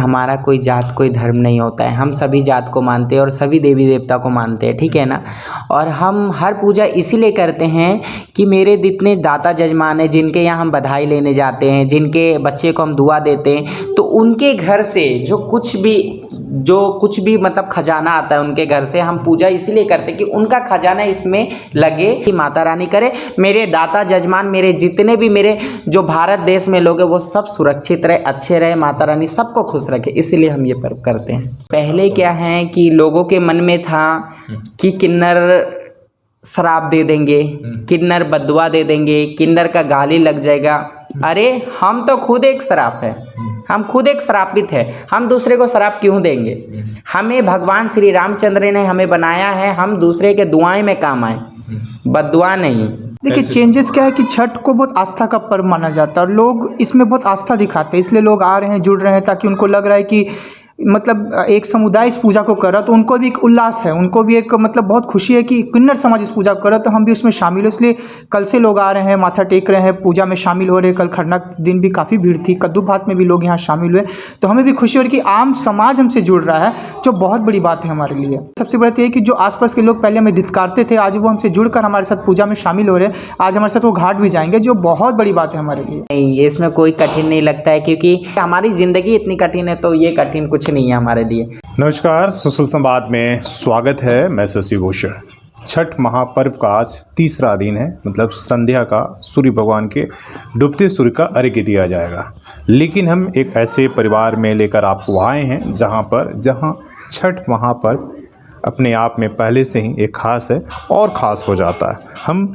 हमारा कोई जात कोई धर्म नहीं होता है, हम सभी जात को मानते हैं और सभी देवी देवता को मानते हैं, ठीक है ना। और हम हर पूजा इसीलिए करते हैं कि मेरे जितने दाता जजमान हैं, जिनके यहाँ हम बधाई लेने जाते हैं, जिनके बच्चे को हम दुआ देते हैं, तो उनके घर से जो कुछ भी मतलब खजाना आता है उनके घर से, हम पूजा इसीलिए करते हैं कि उनका खजाना इसमें लगे, कि माता रानी करे मेरे दाता जजमान, मेरे जितने भी मेरे जो भारत देश में लोग हैं वो सब सुरक्षित रहे, अच्छे रहे, माता रानी सबको खुश रखे, इसीलिए हम ये पर्व करते हैं। पहले क्या है कि लोगों के मन में था कि किन्नर शराब दे देंगे, किन्नर बदुआ दे देंगे, किन्नर का गाली लग जाएगा। अरे हम तो खुद एक शराब है, हम खुद एक शराबित है, हम दूसरे को शराब क्यों देंगे। हमें भगवान श्री रामचंद्र ने हमें बनाया है, हम दूसरे के दुआएं में काम आए, बदुआ नहीं। देखिए चेंजेस क्या है कि छठ को बहुत आस्था का पर्व माना जाता है और लोग इसमें बहुत आस्था दिखाते हैं, इसलिए लोग आ रहे हैं, जुड़ रहे हैं, ताकि उनको लग रहा है कि मतलब एक समुदाय इस पूजा को कर रहा, तो उनको भी एक उल्लास है, उनको भी एक मतलब बहुत खुशी है कि किन्नर समाज इस पूजा को कर रहा, तो हम भी उसमें शामिल हो। इसलिए कल से लोग आ रहे हैं, माथा टेक रहे हैं, पूजा में शामिल हो रहे हैं। कल खरना के दिन भी काफ़ी भीड़ थी, कद्दू भात में भी लोग यहाँ शामिल हुए, तो हमें भी खुशी हो रही है कि आम समाज हमसे जुड़ रहा है, जो बहुत बड़ी बात है हमारे लिए। सबसे बड़ा तो ये कि जो आसपास के लोग पहले हमें धिक्कारते थे, आज वो हमसे जुड़कर हमारे साथ पूजा में शामिल हो रहे हैं, आज हमारे साथ वो घाट भी जाएंगे, जो बहुत बड़ी बात है हमारे लिए। नहीं, इसमें कोई कठिन नहीं लगता है, क्योंकि हमारी ज़िंदगी इतनी कठिन है, तो ये कठिन कुछ नहीं है हमारे लिए। नमस्कार, सुशील संवाद में स्वागत है। मैं शशि भूषण। छठ महापर्व का आज तीसरा दिन है, मतलब संध्या का सूर्य भगवान के डूबते सूर्य का अर्घ्य दिया जाएगा। लेकिन हम एक ऐसे परिवार में लेकर आपको आए हैं जहां छठ महापर्व अपने आप में पहले से ही एक खास है और ख़ास हो जाता है। हम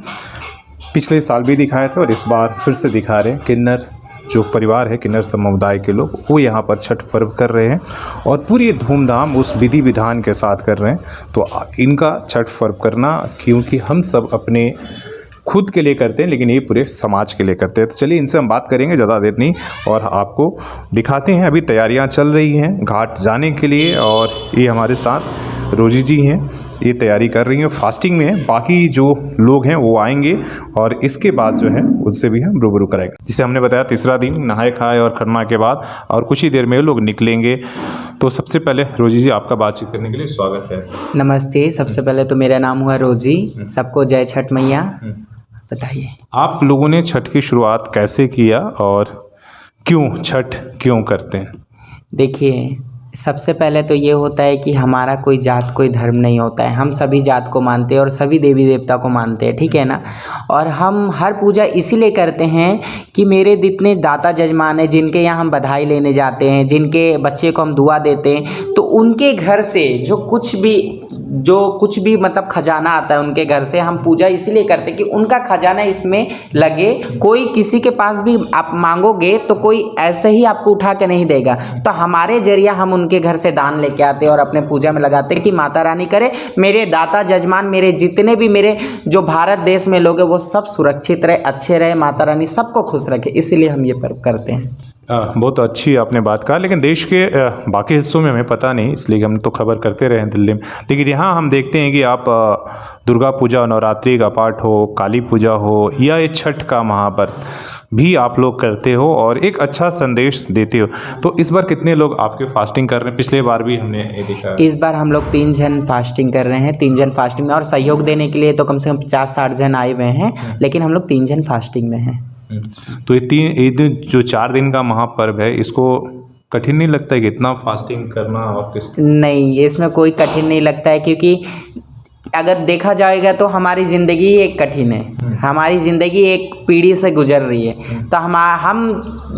पिछले साल भी दिखाए थे और इस बार फिर से दिखा रहे हैं। किन्नर जो परिवार है, किन्नर समुदाय के लोग, वो यहाँ पर छठ पर्व कर रहे हैं और पूरी धूमधाम उस विधि विधान के साथ कर रहे हैं। तो इनका छठ पर्व करना, क्योंकि हम सब अपने खुद के लिए करते हैं, लेकिन ये पूरे समाज के लिए करते हैं। तो चलिए इनसे हम बात करेंगे, ज़्यादा देर नहीं, और आपको दिखाते हैं। अभी तैयारियां चल रही हैं घाट जाने के लिए, और ये हमारे साथ रोजी जी हैं, ये तैयारी कर रही हैं, फास्टिंग में हैं। बाकी जो लोग हैं वो आएंगे और इसके बाद जो है उनसे भी हम रूबरू कराएंगे। जिसे हमने बताया तीसरा दिन नहाए खाए और खरना के बाद, और कुछ ही देर में लोग निकलेंगे। तो सबसे पहले रोजी जी, आपका बातचीत करने के लिए स्वागत है। नमस्ते। सबसे पहले तो मेरा नाम हुआ रोजी, सबको जय छठ मैया। बताइए, आप लोगों ने छठ की शुरुआत कैसे किया और क्यों छठ क्यों करते हैं? देखिए सबसे पहले तो ये होता है कि हमारा कोई जात कोई धर्म नहीं होता है, हम सभी जात को मानते हैं और सभी देवी देवता को मानते हैं, ठीक है ना। और हम हर पूजा इसीलिए करते हैं कि मेरे जितने दाता जजमान हैं, जिनके यहाँ हम बधाई लेने जाते हैं, जिनके बच्चे को हम दुआ देते हैं, तो उनके घर से जो कुछ भी मतलब खजाना आता है उनके घर से, हम पूजा इसीलिए करते हैं कि उनका खजाना इसमें लगे। कोई किसी के पास भी आप मांगोगे तो कोई ऐसे ही आपको उठा के नहीं देगा, तो हमारे जरिया हम उनके घर से दान लेके आते हैं और अपने पूजा में लगाते हैं कि माता रानी करे मेरे दाता जजमान, मेरे जितने भी मेरे जो भारत देश में लोग हैं वो सब सुरक्षित रहे, अच्छे रहे, माता रानी सबको खुश रखे, इसीलिए हम ये पर्व करते हैं। बहुत अच्छी आपने बात कहा, लेकिन देश के बाकी हिस्सों में हमें पता नहीं, इसलिए हम तो खबर करते रहे हैं दिल्ली में। लेकिन यहाँ हम देखते हैं कि आप दुर्गा पूजा, नवरात्रि का पाठ हो, काली पूजा हो, या ये छठ का महापर्व भी आप लोग करते हो और एक अच्छा संदेश देते हो। तो इस बार कितने लोग आपके फास्टिंग कर रहे हैं? पिछले बार भी हमने ये देखा। इस बार हम लोग 3 जन फास्टिंग कर रहे हैं, 3 जन फास्टिंग में, और सहयोग देने के लिए तो कम से कम 50-60 जन आए हुए हैं, लेकिन हम लोग 3 जन फास्टिंग में हैं। तो ये दिन जो 4 दिन का महापर्व है, इसको कठिन नहीं लगता है कि इतना फास्टिंग करना? और किस नहीं, इसमें कोई कठिन नहीं लगता है, क्योंकि अगर देखा जाएगा तो हमारी ज़िंदगी एक कठिन है, हमारी ज़िंदगी एक पीढ़ी से गुजर रही है। तो हम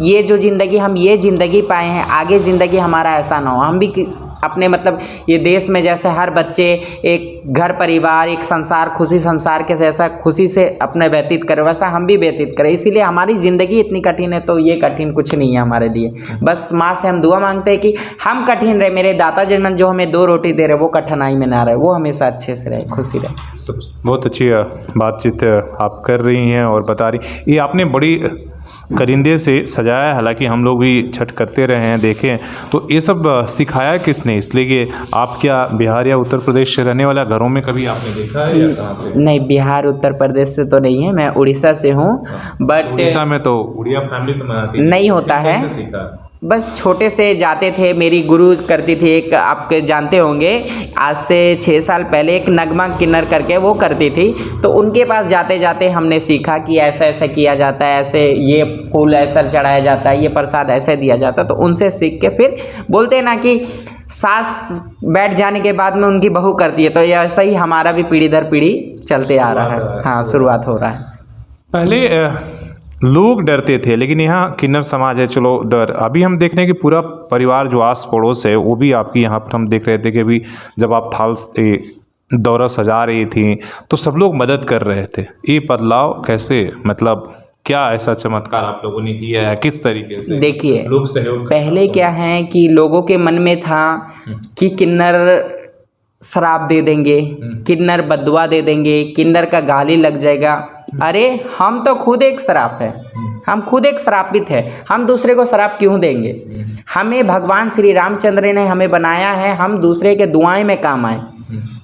ये जो ज़िंदगी हम ये ज़िंदगी पाए हैं, आगे ज़िंदगी हमारा ऐसा ना हो। हम भी अपने मतलब ये देश में जैसे हर बच्चे एक घर परिवार एक संसार, खुशी संसार के जैसा खुशी से अपने व्यतीत करे, वैसा हम भी व्यतीत करें। इसीलिए हमारी ज़िंदगी इतनी कठिन है, तो ये कठिन कुछ नहीं है हमारे लिए। बस माँ से हम दुआ मांगते हैं कि हम कठिन रहे, मेरे दाता जन्मन जो हमें 2 रोटी दे रहे वो कठिनाई में ना रहे, वो हमेशा अच्छे से रहे, खुशी रहे। बहुत अच्छी बातचीत आप कर रही हैं और बता रही। ये आपने बड़ी करिंदे से सजाया है, हालांकि हम लोग भी छठ करते रहे हैं, देखें। तो ये सब सिखाया किसने? इसलिए कि आप क्या बिहार या उत्तर प्रदेश से रहने वाला, घरों में कभी आपने देखा है या कहाँ से? नहीं, बिहार उत्तर प्रदेश से तो नहीं है, मैं उड़ीसा से हूँ। बट उड़ीसा में तो उड़िया फैमिली तो मनाती नहीं होता है। सीखा? बस छोटे से जाते थे। मेरी गुरु करती थी, एक आपके जानते होंगे, आज से 6 साल पहले एक नगमा किन्नर करके वो करती थी। तो उनके पास जाते जाते हमने सीखा कि ऐसा ऐसा किया जाता है, ऐसे ये फूल ऐसा चढ़ाया जाता है, ये प्रसाद ऐसे दिया जाता है। तो उनसे सीख के फिर बोलते हैं ना कि सास बैठ जाने के बाद में उनकी बहू करती है, तो ये ऐसा ही हमारा भी पीढ़ी दर पीढ़ी चलते आ रहा है। हाँ, शुरुआत हो रहा है। पहले लोग डरते थे, लेकिन यहाँ किन्नर समाज है, चलो डर। अभी हम देख रहे हैं कि पूरा परिवार जो आस पड़ोस है वो भी आपकी यहाँ पर हम देख रहे थे कि अभी जब आप थाल दौरा सजा रही थी तो सब लोग मदद कर रहे थे। ये बदलाव कैसे, मतलब क्या ऐसा चमत्कार आप लोगों ने किया है, किस तरीके से देखिए, लोग सहयोग पहले क्या है कि लोगों के मन में था कि किन्नर शराब दे देंगे, किन्नर बदुआ दे देंगे, किन्नर का गाली लग जाएगा। अरे हम तो खुद एक शराब है, हम खुद एक शराबित है, हम दूसरे को शराब क्यों देंगे? हमें भगवान श्री रामचंद्र ने हमें बनाया है, हम दूसरे के दुआएं में काम आए,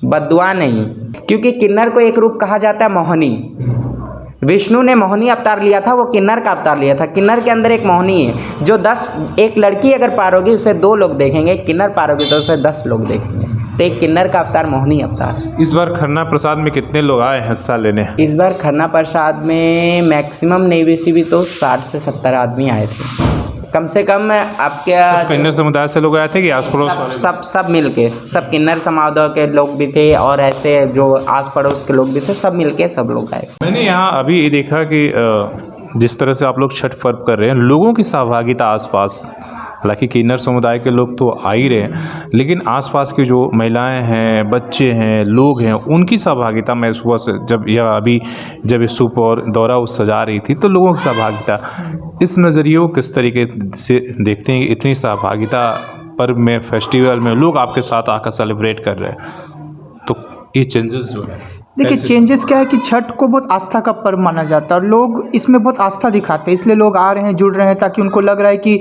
बदुआ नहीं। क्योंकि किन्नर को एक रूप कहा जाता है मोहिनी। विष्णु ने मोहिनी अवतार लिया था, वो किन्नर का अवतार लिया था। किन्नर के अंदर एक मोहिनी है जो 10, एक लड़की अगर पारोगी उसे 2 लोग देखेंगे, किन्नर पारोगी तो उसे 10 लोग देखेंगे। तो एक किन्नर का अवतार मोहिनी अवतार। इस बार खरना प्रसाद में कितने लोग आए हिस्सा लेने? इस बार खरना प्रसाद में मैक्सिमम नहीं बेसी भी तो 60 से 70 आदमी आए थे कम से कम। आपके किन्नर समुदाय से लोग आए थे कि आस पड़ोस वाले? सब मिल के, सब किन्नर समुदाय के लोग भी थे और ऐसे जो आस पड़ोस के लोग भी थे, सब मिल के सब लोग आए। मैंने यहाँ अभी ये देखा कि जिस तरह से आप लोग छठ पर्व कर रहे हैं, लोगों की सहभागिता आसपास, हालांकि किन्नर समुदाय के लोग तो आ ही रहे हैं, लेकिन आसपास की जो महिलाएं हैं, बच्चे हैं, लोग हैं, उनकी सहभागिता मैं सुबह से जब ये सूप और दौरा उस सजा रही थी तो लोगों की सहभागिता, इस नज़रिए को किस तरीके से देखते हैं? इतनी सहभागिता पर्व में, फेस्टिवल में लोग आपके साथ आकर सेलिब्रेट कर रहे हैं, तो ये चेंजेस जो है, देखिए चेंजेस क्या है कि छठ को बहुत आस्था का पर्व माना जाता है और लोग इसमें बहुत आस्था दिखाते हैं, इसलिए लोग आ रहे हैं, जुड़ रहे हैं, ताकि उनको लग रहा है कि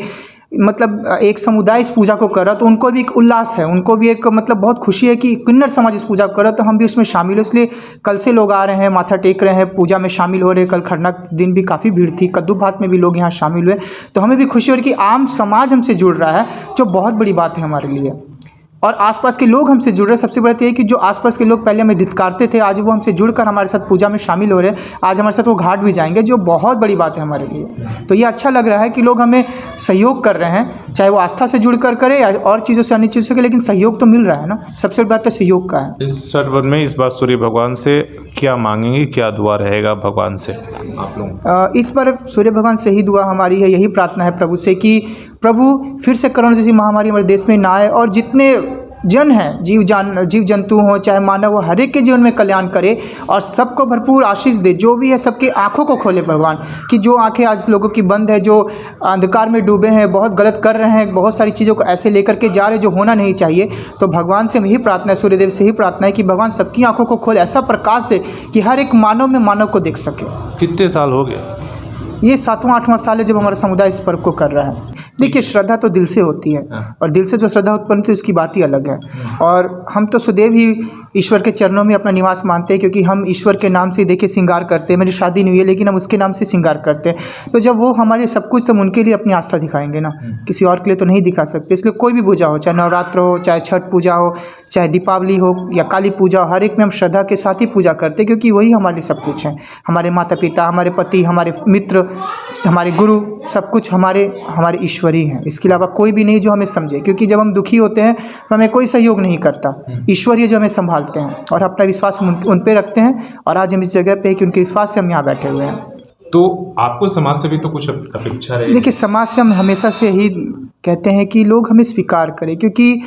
मतलब एक समुदाय इस पूजा को कर रहा, तो उनको भी एक उल्लास है, उनको भी एक मतलब बहुत खुशी है कि किन्नर समाज इस पूजा को कर रहा, तो हम भी उसमें शामिल हो। इसलिए कल से लोग आ रहे हैं, माथा टेक रहे हैं, पूजा में शामिल हो रहे हैं। कल खरना के दिन भी काफ़ी भीड़ थी, कद्दू भात में भी लोग यहाँ शामिल हुए, तो हमें भी खुशी हो रही है कि आम समाज हमसे जुड़ रहा है, जो बहुत बड़ी बात है हमारे लिए। और आसपास के लोग हमसे जुड़ रहे हैं। सबसे बड़ा तो ये कि जो आसपास के लोग पहले हमें धिक्कारते थे, आज वो हमसे जुड़कर हमारे साथ पूजा में शामिल हो रहे हैं। आज हमारे साथ वो घाट भी जाएंगे, जो बहुत बड़ी बात है हमारे लिए। तो ये अच्छा लग रहा है कि लोग हमें सहयोग कर रहे हैं, चाहे वो आस्था से जुड़कर करें या और चीज़ों से, अन्य चीज़ों से, लेकिन सहयोग तो मिल रहा है ना। सबसे बड़ी बात तो सहयोग का है। इस छठ पर्व में इस बार सूर्य भगवान से क्या मांगेंगे, क्या दुआ रहेगा भगवान से आप लोग? इस बार सूर्य भगवान से ही दुआ हमारी है, यही प्रार्थना है प्रभु से कि प्रभु फिर से कोरोना जैसी महामारी हमारे देश में ना आए और जितने जन हैं, जीव जंतु हों चाहे मानव हो, हर एक के जीवन में कल्याण करे और सबको भरपूर आशीष दे। जो भी है सबकी आंखों को खोले भगवान, कि जो आंखें आज लोगों की बंद है, जो अंधकार में डूबे हैं, बहुत गलत कर रहे हैं, बहुत सारी चीज़ों को ऐसे लेकर के जा रहे जो होना नहीं चाहिए। तो भगवान से यही प्रार्थना है, सूर्यदेव से ही प्रार्थना है कि भगवान सबकी आंखों को खोले, ऐसा प्रकाश दे कि हर एक मानव में मानव को देख सके। कितने साल हो गए? ये 7वां 8वां साल है जब हमारा समुदाय इस पर्व को कर रहा है। देखिए श्रद्धा तो दिल से होती है और दिल से जो श्रद्धा उत्पन्न होती है उसकी बात ही अलग है। और हम तो सदैव ही ईश्वर के चरणों में अपना निवास मानते हैं, क्योंकि हम ईश्वर के नाम से देखिए श्रृंगार करते हैं। मेरी शादी नहीं हुई है लेकिन हम उसके नाम से श्रृंगार करते हैं। तो जब वो हमारे सब कुछ, तो हम उनके लिए अपनी आस्था दिखाएंगे ना, किसी और के लिए तो नहीं दिखा सकते। इसलिए कोई भी पूजा हो, चाहे नवरात्र हो, चाहे छठ पूजा हो, चाहे दीपावली हो या काली पूजा हो, हर एक में हम श्रद्धा के साथ ही पूजा करते हैं, क्योंकि वही हमारे लिए सब कुछ है। हमारे माता पिता, हमारे पति, हमारे मित्र, हमारे गुरु, सब कुछ हमारे ईश्वर ही हैं। इसके अलावा कोई भी नहीं जो हमें समझे, क्योंकि जब हम दुखी होते हैं तो हमें कोई सहयोग नहीं करता। ईश्वर ही जो हमें संभालते हैं और अपना विश्वास उन पे रखते हैं। और आज हम इस जगह पे कि उनके विश्वास से हम यहाँ बैठे हुए हैं। तो आपको समाज से भी तो कुछ अपेक्षा रही? देखिए समाज से हम हमेशा से यही कहते हैं कि लोग हमें स्वीकार करें, क्योंकि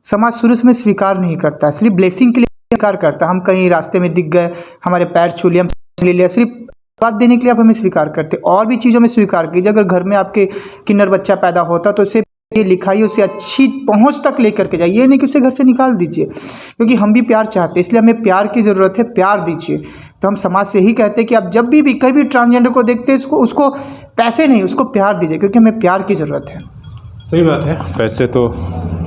समाज शुरू से हमें स्वीकार नहीं करता, सिर्फ ब्लेसिंग के लिए स्वीकार करता। हम कहीं रास्ते में दिख गए, हमारे पैर छू लिया, हम ले लिया, सिर्फ बात देने के लिए आप हमें स्वीकार करते। और भी चीज़ों में स्वीकार कीजिए। अगर घर में आपके किन्नर बच्चा पैदा होता तो उसे लिखाइए, उसे अच्छी पहुंच तक लेकर के जाइए, नहीं कि उसे घर से निकाल दीजिए, क्योंकि हम भी प्यार चाहते हैं। इसलिए हमें प्यार की ज़रूरत है, प्यार दीजिए। तो हम समाज से ही कहते हैं कि आप जब भी कहीं भी ट्रांसजेंडर को देखते हैं, उसको पैसे नहीं, उसको प्यार दीजिए, क्योंकि हमें प्यार की ज़रूरत है। सही बात है, पैसे तो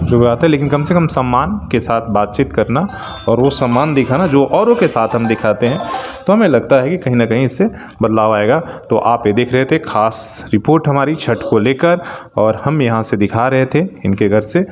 जो भी बात है, लेकिन कम से कम सम्मान के साथ बातचीत करना और वो सम्मान दिखाना जो औरों के साथ हम दिखाते हैं, तो हमें लगता है कि कहीं ना कहीं इससे बदलाव आएगा। तो आप ये देख रहे थे खास रिपोर्ट हमारी छठ को लेकर, और हम यहाँ से दिखा रहे थे इनके घर से।